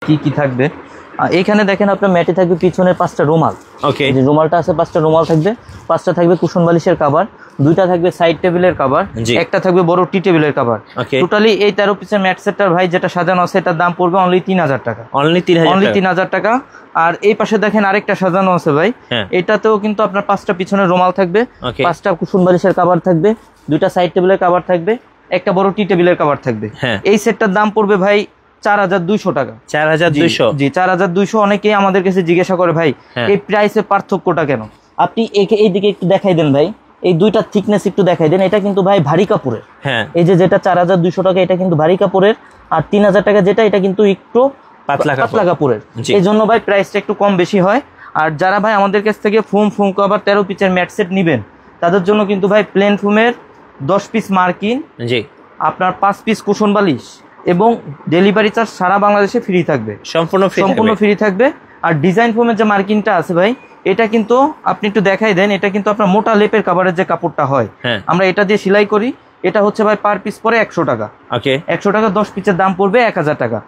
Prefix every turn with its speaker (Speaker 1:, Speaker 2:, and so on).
Speaker 1: কি কি থাকবে। এখানে দেখেন আপনার ম্যাটে থাকবে পিছনে 5টা রুমাল।
Speaker 2: ওকে,
Speaker 1: যে রুমালটা আছে 5টা রুমাল থাকবে, 5টা থাকবে কুশন বালিশের কভার, 2টা থাকবে সাইড টেবিলের কভার, একটা থাকবে বড় টি টেবিলের কভার। টোটালি এই 13 পিসের ম্যাট সেটটার ভাই যেটা সাজানো আছে এটার দাম পড়বে অনলি 3000 টাকা। অনলি 3000 টাকা। আর এই পাশে দেখেন আরেকটা সাজানো আছে ভাই, এটাতেও কিন্তু আপনার 5টা পিছনে রুমাল থাকবে, 5টা কুশন বালিশের কভার থাকবে, 2টা সাইড টেবিলের কভার থাকবে, একটা বড় টি টেবিলের কভার থাকবে। এই সেটটার দাম পড়বে ভাই 4200 টাকা।
Speaker 2: 4200?
Speaker 1: জি 4200। অনেকেই আমাদের কাছে জিজ্ঞাসা করে ভাই এই প্রাইসের পার্থক্যটা কেন। আপনি এইদিকে একটু দেখাই দেন ভাই, এই দুইটা থিকনেস একটু দেখাই দেন। এটা কিন্তু ভাই ভারী কাপড়ের। এই যে যেটা 4200 টাকা এটা কিন্তু ভারী কাপড়ের, আর 3000 টাকা যেটা এটা কিন্তু একটু পাতলা কাপড়ের। এই জন্য ভাই প্রাইসটা একটু কম বেশি হয়। আর যারা ভাই আমাদের কাছ থেকে ফোম কভার 13 পিসের ম্যাট সেট নেবেন তাদের জন্য কিন্তু ভাই প্লেন ফোমের 10 পিস মার্কিন, আপনার 5 পিস কুশন বালিশ এবং ডেলিভারি চার্জ সারা বাংলাদেশে ফ্রি থাকবে, সম্পূর্ণ ফ্রি থাকবে। আর ডিজাইন ফোমের যে মার্কিনটা আছে ভাই এটা কিন্তু আপনি একটু দেখাই দেন, এটা কিন্তু আপনার মোটা লেপের কাভারের যে কাপড়টা হয় আমরা এটা দিয়ে সেলাই করি, এটা হচ্ছে ভাই পার পিস পরে 100 টাকা। 100 টাকা 10 পিসের দাম পড়বে 1000 টাকা।